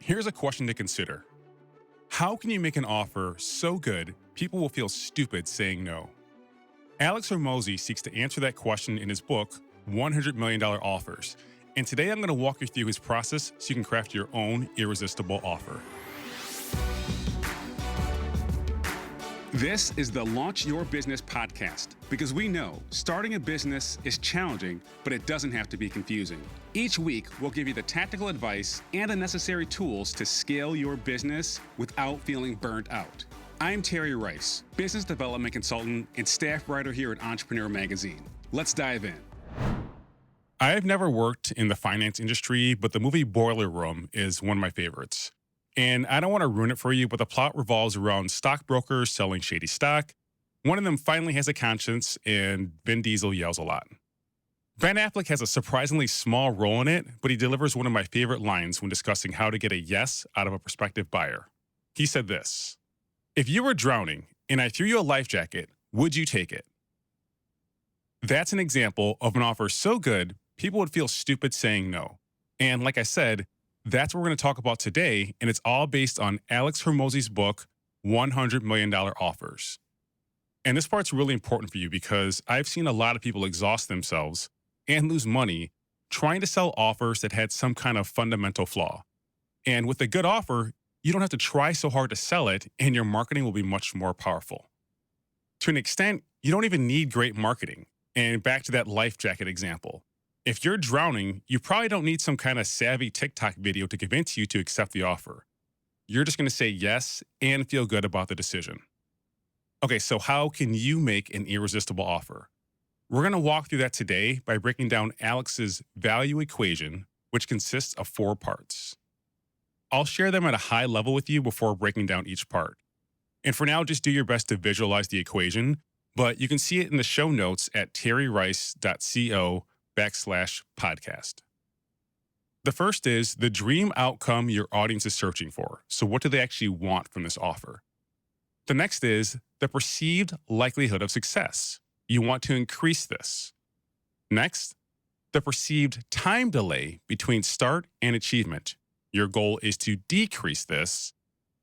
Here's a question to consider. How can you make an offer so good people will feel stupid saying no? Alex Hormozi seeks to answer that question in his book, $100 Million Offers. And today I'm going to walk you through his process so you can craft your own irresistible offer. This is the Launch Your Business podcast, because we know starting a business is challenging, but it doesn't have to be confusing. Each week, we'll give you the tactical advice and the necessary tools to scale your business without feeling burnt out. I'm Terry Rice, business development consultant and staff writer here at Entrepreneur Magazine. Let's dive in. I have never worked in the finance industry, but the movie Boiler Room is one of my favorites. And I don't want to ruin it for you, but the plot revolves around stockbrokers selling shady stock. One of them finally has a conscience, and Vin Diesel yells a lot. Ben Affleck has a surprisingly small role in it, but he delivers one of my favorite lines when discussing how to get a yes out of a prospective buyer. He said this: "If you were drowning and I threw you a life jacket, would you take it?" That's an example of an offer so good, people would feel stupid saying no. And like I said, that's what we're going to talk about today, and it's all based on Alex Hormozi's book, $100 Million Offers. And this part's really important for you because I've seen a lot of people exhaust themselves and lose money trying to sell offers that had some kind of fundamental flaw. And with a good offer, you don't have to try so hard to sell it, and your marketing will be much more powerful. To an extent, you don't even need great marketing. And back to that life jacket example. If you're drowning, you probably don't need some kind of savvy TikTok video to convince you to accept the offer. You're just going to say yes and feel good about the decision. Okay, so how can you make an irresistible offer? We're going to walk through that today by breaking down Alex's value equation, which consists of 4 parts. I'll share them at a high level with you before breaking down each part. And for now, just do your best to visualize the equation, but you can see it in the show notes at terryrice.co/podcast. The first is the dream outcome your audience is searching for. So what do they actually want from this offer? The next is the perceived likelihood of success. You want to increase this. Next, the perceived time delay between start and achievement. Your goal is to decrease this.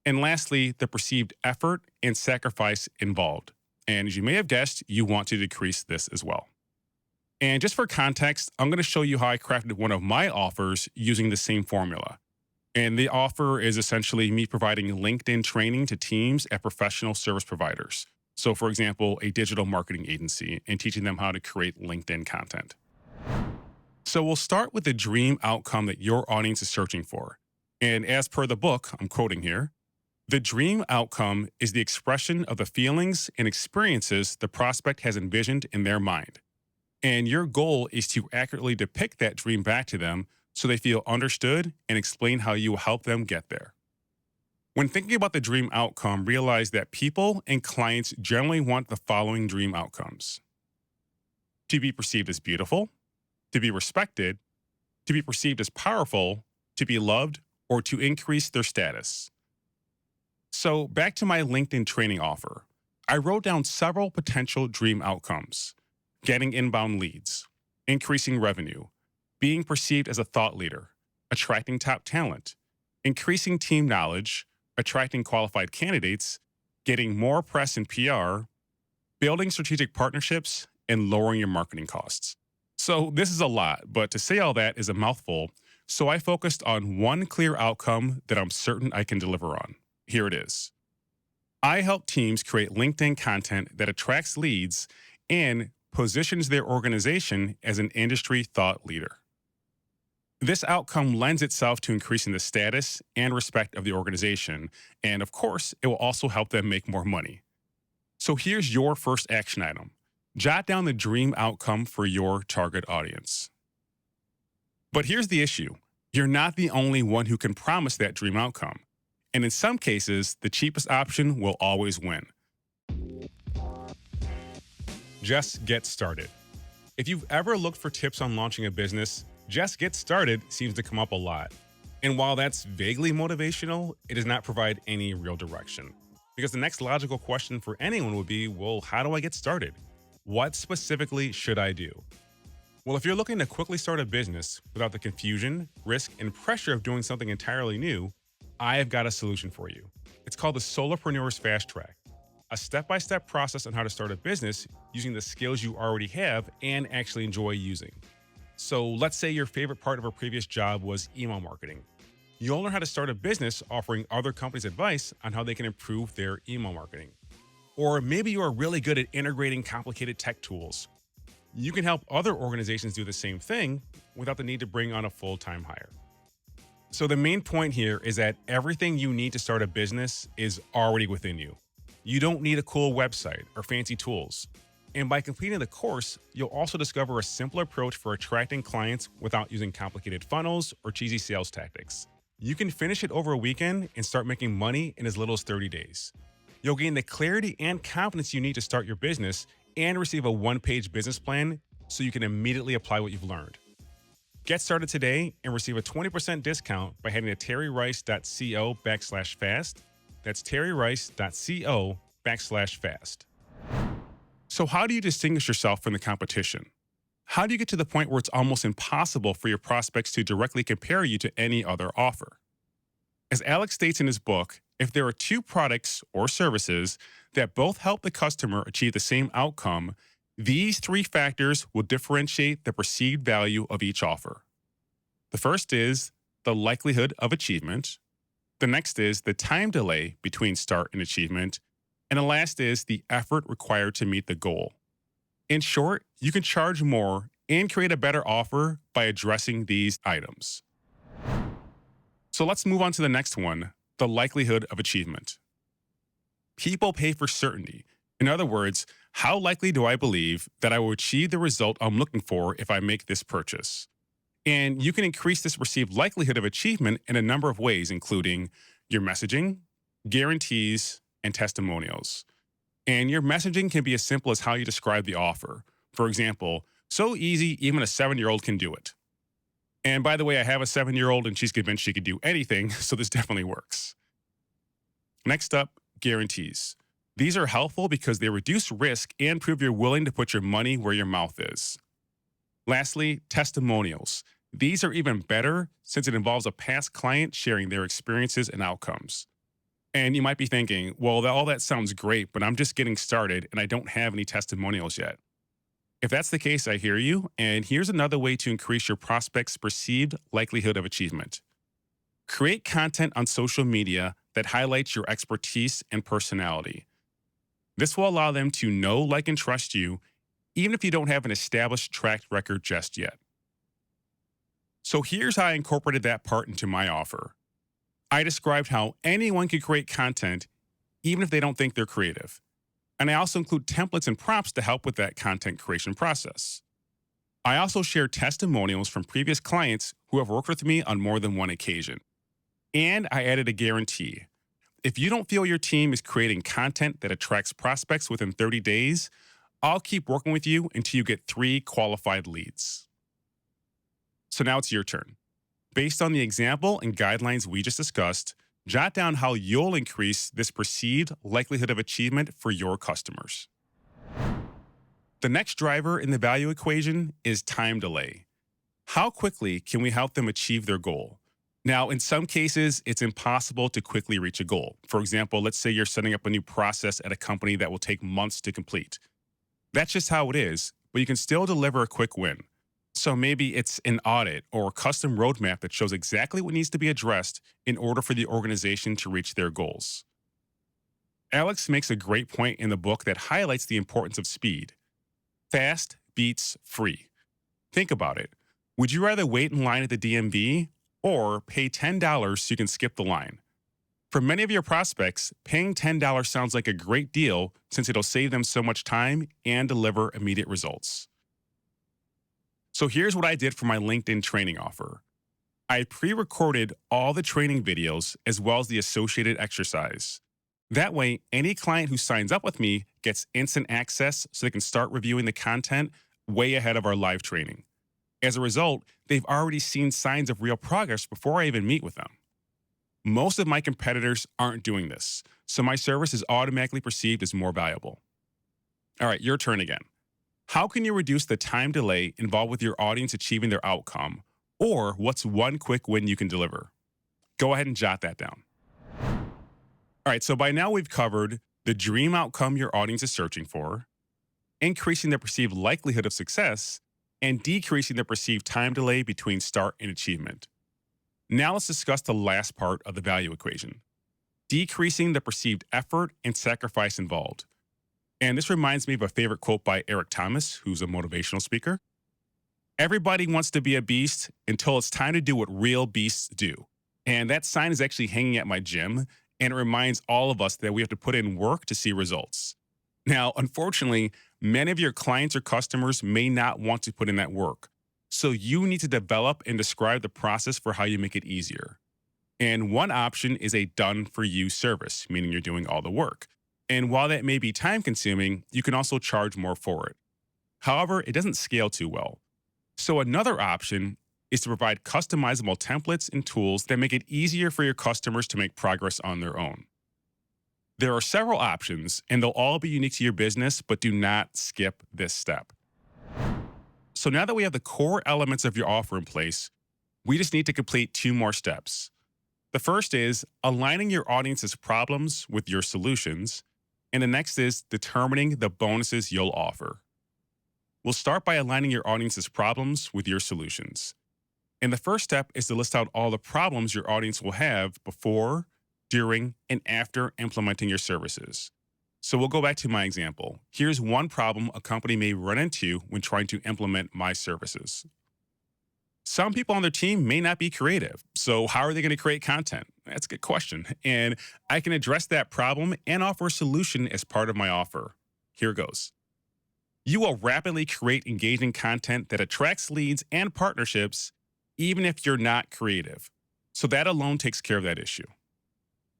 And lastly, the perceived effort and sacrifice involved. And as you may have guessed, you want to decrease this as well. And just for context, I'm going to show you how I crafted one of my offers using the same formula. And the offer is essentially me providing LinkedIn training to teams at professional service providers. So for example, a digital marketing agency, and teaching them how to create LinkedIn content. So we'll start with the dream outcome that your audience is searching for. And as per the book, I'm quoting here, the dream outcome is the expression of the feelings and experiences the prospect has envisioned in their mind. And your goal is to accurately depict that dream back to them so they feel understood and explain how you will help them get there. When thinking about the dream outcome, realize that people and clients generally want the following dream outcomes: to be perceived as beautiful, to be respected, to be perceived as powerful, to be loved, or to increase their status. So back to my LinkedIn training offer, I wrote down several potential dream outcomes: getting inbound leads, increasing revenue, being perceived as a thought leader, attracting top talent, increasing team knowledge, attracting qualified candidates, getting more press and PR, building strategic partnerships, and lowering your marketing costs. So this is a lot, but to say all that is a mouthful, so I focused on one clear outcome that I'm certain I can deliver on. Here it is. I help teams create LinkedIn content that attracts leads and positions their organization as an industry thought leader. This outcome lends itself to increasing the status and respect of the organization, and of course, it will also help them make more money. So here's your first action item. Jot down the dream outcome for your target audience. But here's the issue. You're not the only one who can promise that dream outcome. And in some cases, the cheapest option will always win. Just get started. If you've ever looked for tips on launching a business, just get started seems to come up a lot. And while that's vaguely motivational, it does not provide any real direction. Because the next logical question for anyone would be, well, how do I get started? What specifically should I do? Well, if you're looking to quickly start a business without the confusion, risk, and pressure of doing something entirely new, I have got a solution for you. It's called the Solopreneur's Fast Track, a step-by-step process on how to start a business using the skills you already have and actually enjoy using. So let's say your favorite part of a previous job was email marketing. You'll learn how to start a business offering other companies advice on how they can improve their email marketing. Or maybe you are really good at integrating complicated tech tools. You can help other organizations do the same thing without the need to bring on a full-time hire. So the main point here is that everything you need to start a business is already within you. You don't need a cool website or fancy tools. And by completing the course, you'll also discover a simpler approach for attracting clients without using complicated funnels or cheesy sales tactics. You can finish it over a weekend and start making money in as little as 30 days. You'll gain the clarity and confidence you need to start your business and receive a one-page business plan so you can immediately apply what you've learned. Get started today and receive a 20% discount by heading to terryrice.co/fast. That's terryrice.co/fast. So how do you distinguish yourself from the competition? How do you get to the point where it's almost impossible for your prospects to directly compare you to any other offer? As Alex states in his book, if there are two products or services that both help the customer achieve the same outcome, these three factors will differentiate the perceived value of each offer. The first is the likelihood of achievement. The next is the time delay between start and achievement. And the last is the effort required to meet the goal. In short, you can charge more and create a better offer by addressing these items. So let's move on to the next one, the likelihood of achievement. People pay for certainty. In other words, how likely do I believe that I will achieve the result I'm looking for if I make this purchase? And you can increase this perceived likelihood of achievement in a number of ways, including your messaging, guarantees, and testimonials. And your messaging can be as simple as how you describe the offer. For example, so easy, even a 7-year-old can do it. And by the way, I have a 7-year-old and she's convinced she could do anything, so this definitely works. Next up, guarantees. These are helpful because they reduce risk and prove you're willing to put your money where your mouth is. Lastly, testimonials. These are even better since it involves a past client sharing their experiences and outcomes. And you might be thinking, well, all that sounds great, but I'm just getting started and I don't have any testimonials yet. If that's the case, I hear you. And here's another way to increase your prospects' perceived likelihood of achievement. Create content on social media that highlights your expertise and personality. This will allow them to know, like, and trust you, even if you don't have an established track record just yet. So here's how I incorporated that part into my offer. I described how anyone can create content, even if they don't think they're creative. And I also include templates and prompts to help with that content creation process. I also share testimonials from previous clients who have worked with me on more than one occasion. And I added a guarantee. If you don't feel your team is creating content that attracts prospects within 30 days, I'll keep working with you until you get 3 qualified leads. So now it's your turn. Based on the example and guidelines we just discussed, jot down how you'll increase this perceived likelihood of achievement for your customers. The next driver in the value equation is time delay. How quickly can we help them achieve their goal? Now, in some cases, it's impossible to quickly reach a goal. For example, let's say you're setting up a new process at a company that will take months to complete. That's just how it is, but you can still deliver a quick win. So maybe it's an audit or a custom roadmap that shows exactly what needs to be addressed in order for the organization to reach their goals. Alex makes a great point in the book that highlights the importance of speed. Fast beats free. Think about it. Would you rather wait in line at the DMV or pay $10 so you can skip the line? For many of your prospects, paying $10 sounds like a great deal since it'll save them so much time and deliver immediate results. So here's what I did for my LinkedIn training offer. I pre-recorded all the training videos as well as the associated exercise. That way, any client who signs up with me gets instant access so they can start reviewing the content way ahead of our live training. As a result, they've already seen signs of real progress before I even meet with them. Most of my competitors aren't doing this, so my service is automatically perceived as more valuable. All right, your turn again. How can you reduce the time delay involved with your audience achieving their outcome? Or what's one quick win you can deliver? Go ahead and jot that down. All right, so by now we've covered the dream outcome your audience is searching for, increasing the perceived likelihood of success, and decreasing the perceived time delay between start and achievement. Now let's discuss the last part of the value equation, decreasing the perceived effort and sacrifice involved. And this reminds me of a favorite quote by Eric Thomas, who's a motivational speaker. Everybody wants to be a beast until it's time to do what real beasts do. And that sign is actually hanging at my gym, and it reminds all of us that we have to put in work to see results. Now, unfortunately, many of your clients or customers may not want to put in that work. So you need to develop and describe the process for how you make it easier. And one option is a done-for-you service, meaning you're doing all the work. And while that may be time-consuming, you can also charge more for it. However, it doesn't scale too well. So another option is to provide customizable templates and tools that make it easier for your customers to make progress on their own. There are several options, and they'll all be unique to your business, but do not skip this step. So now that we have the core elements of your offer in place, we just need to complete 2 more steps. The first is aligning your audience's problems with your solutions, and the next is determining the bonuses you'll offer. We'll start by aligning your audience's problems with your solutions. And the first step is to list out all the problems your audience will have before, during, and after implementing your services. So we'll go back to my example. Here's one problem a company may run into when trying to implement my services. Some people on their team may not be creative. So how are they going to create content? That's a good question. And I can address that problem and offer a solution as part of my offer. Here goes. You will rapidly create engaging content that attracts leads and partnerships, even if you're not creative. So that alone takes care of that issue.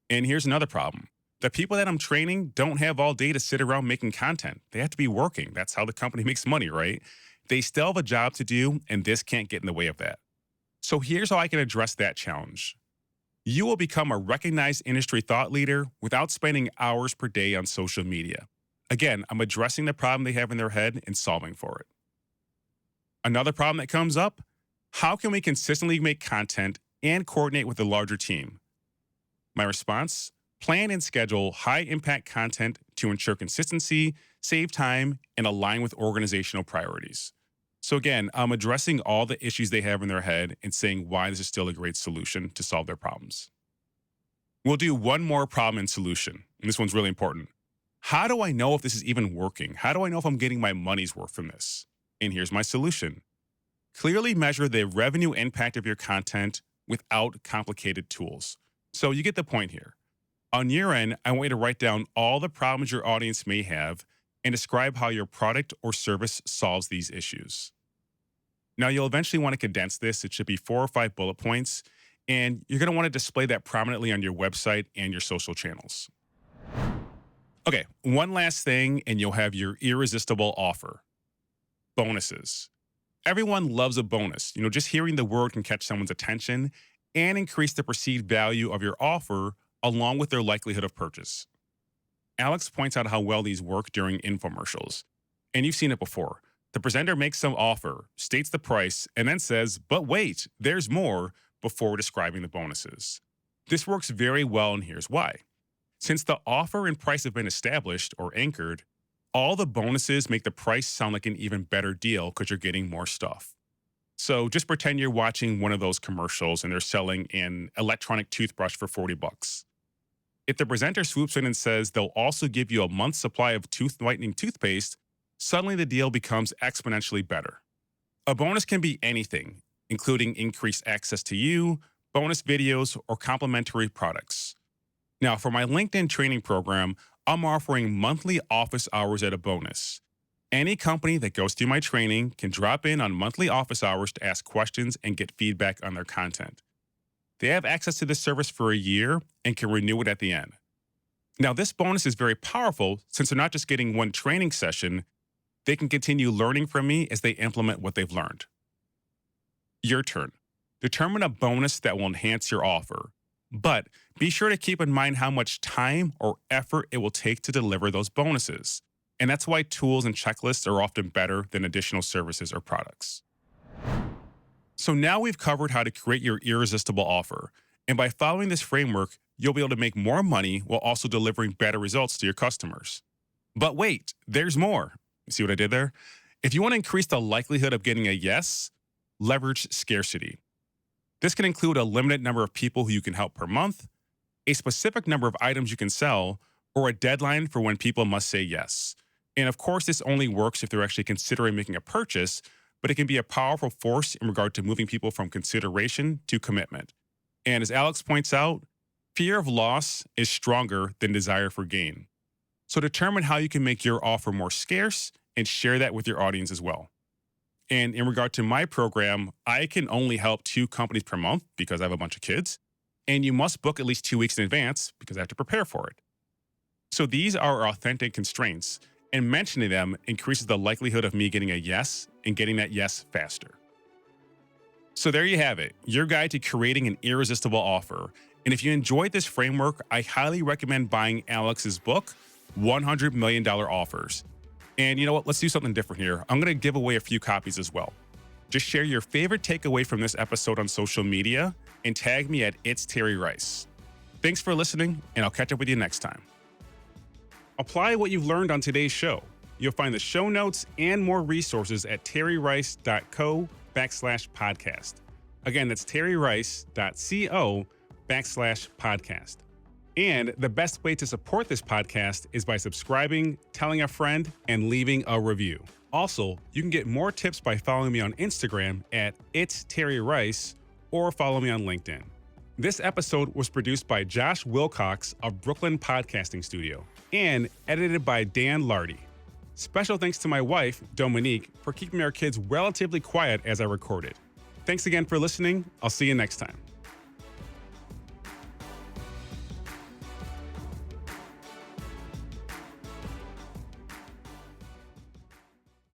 And here's another problem. The people that I'm training don't have all day to sit around making content. They have to be working. That's how the company makes money, right? They still have a job to do, and this can't get in the way of that. So here's how I can address that challenge. You will become a recognized industry thought leader without spending hours per day on social media. Again, I'm addressing the problem they have in their head and solving for it. Another problem that comes up, how can we consistently make content and coordinate with a larger team? My response, plan and schedule high-impact content to ensure consistency, save time, and align with organizational priorities. So again, I'm addressing all the issues they have in their head and saying why this is still a great solution to solve their problems. We'll do one more problem and solution, and this one's really important. How do I know if this is even working? How do I know if I'm getting my money's worth from this? And here's my solution. Clearly measure the revenue impact of your content without complicated tools. So you get the point here. On your end, I want you to write down all the problems your audience may have and describe how your product or service solves these issues. Now, you'll eventually want to condense this. It should be 4 or 5 bullet points, and you're going to want to display that prominently on your website and your social channels. Okay, one last thing, and you'll have your irresistible offer. Bonuses. Everyone loves a bonus. Just hearing the word can catch someone's attention and increase the perceived value of your offer along with their likelihood of purchase. Alex points out how well these work during infomercials. And you've seen it before. The presenter makes some offer, states the price, and then says, but wait, there's more, before describing the bonuses. This works very well, and here's why. Since the offer and price have been established or anchored, all the bonuses make the price sound like an even better deal because you're getting more stuff. So just pretend you're watching one of those commercials and they're selling an electronic toothbrush for $40. If the presenter swoops in and says they'll also give you a month's supply of tooth whitening toothpaste, suddenly the deal becomes exponentially better. A bonus can be anything, including increased access to you, bonus videos, or complimentary products. Now, for my LinkedIn training program, I'm offering monthly office hours at a bonus. Any company that goes through my training can drop in on monthly office hours to ask questions and get feedback on their content. They have access to this service for a year and can renew it at the end. Now, this bonus is very powerful since they're not just getting one training session, they can continue learning from me as they implement what they've learned. Your turn. Determine a bonus that will enhance your offer, but be sure to keep in mind how much time or effort it will take to deliver those bonuses. And that's why tools and checklists are often better than additional services or products. So now we've covered how to create your irresistible offer. And by following this framework, you'll be able to make more money while also delivering better results to your customers. But wait, there's more. See what I did there? If you want to increase the likelihood of getting a yes, leverage scarcity. This can include a limited number of people who you can help per month, a specific number of items you can sell, or a deadline for when people must say yes. And of course, this only works if they're actually considering making a purchase, but it can be a powerful force in regard to moving people from consideration to commitment. And as Alex points out, fear of loss is stronger than desire for gain. So determine how you can make your offer more scarce and share that with your audience as well. And in regard to my program, I can only help 2 companies per month because I have a bunch of kids. And you must book at least 2 weeks in advance because I have to prepare for it. So these are authentic constraints, and mentioning them increases the likelihood of me getting a yes and getting that yes faster. So there you have it, your guide to creating an irresistible offer. And if you enjoyed this framework, I highly recommend buying Alex's book, $100 Million Offers. And you know what? Let's do something different here. I'm going to give away a few copies as well. Just share your favorite takeaway from this episode on social media and tag me at It's Terry Rice. Thanks for listening, and I'll catch up with you next time. Apply what you've learned on today's show. You'll find the show notes and more resources at terryrice.co/podcast. Again, that's terryrice.co/podcast. And the best way to support this podcast is by subscribing, telling a friend, and leaving a review. Also, you can get more tips by following me on Instagram at It's Terry Rice or follow me on LinkedIn. This episode was produced by Josh Wilcox of Brooklyn Podcasting Studio and edited by Dan Lardy. Special thanks to my wife, Dominique, for keeping our kids relatively quiet as I recorded. Thanks again for listening. I'll see you next time.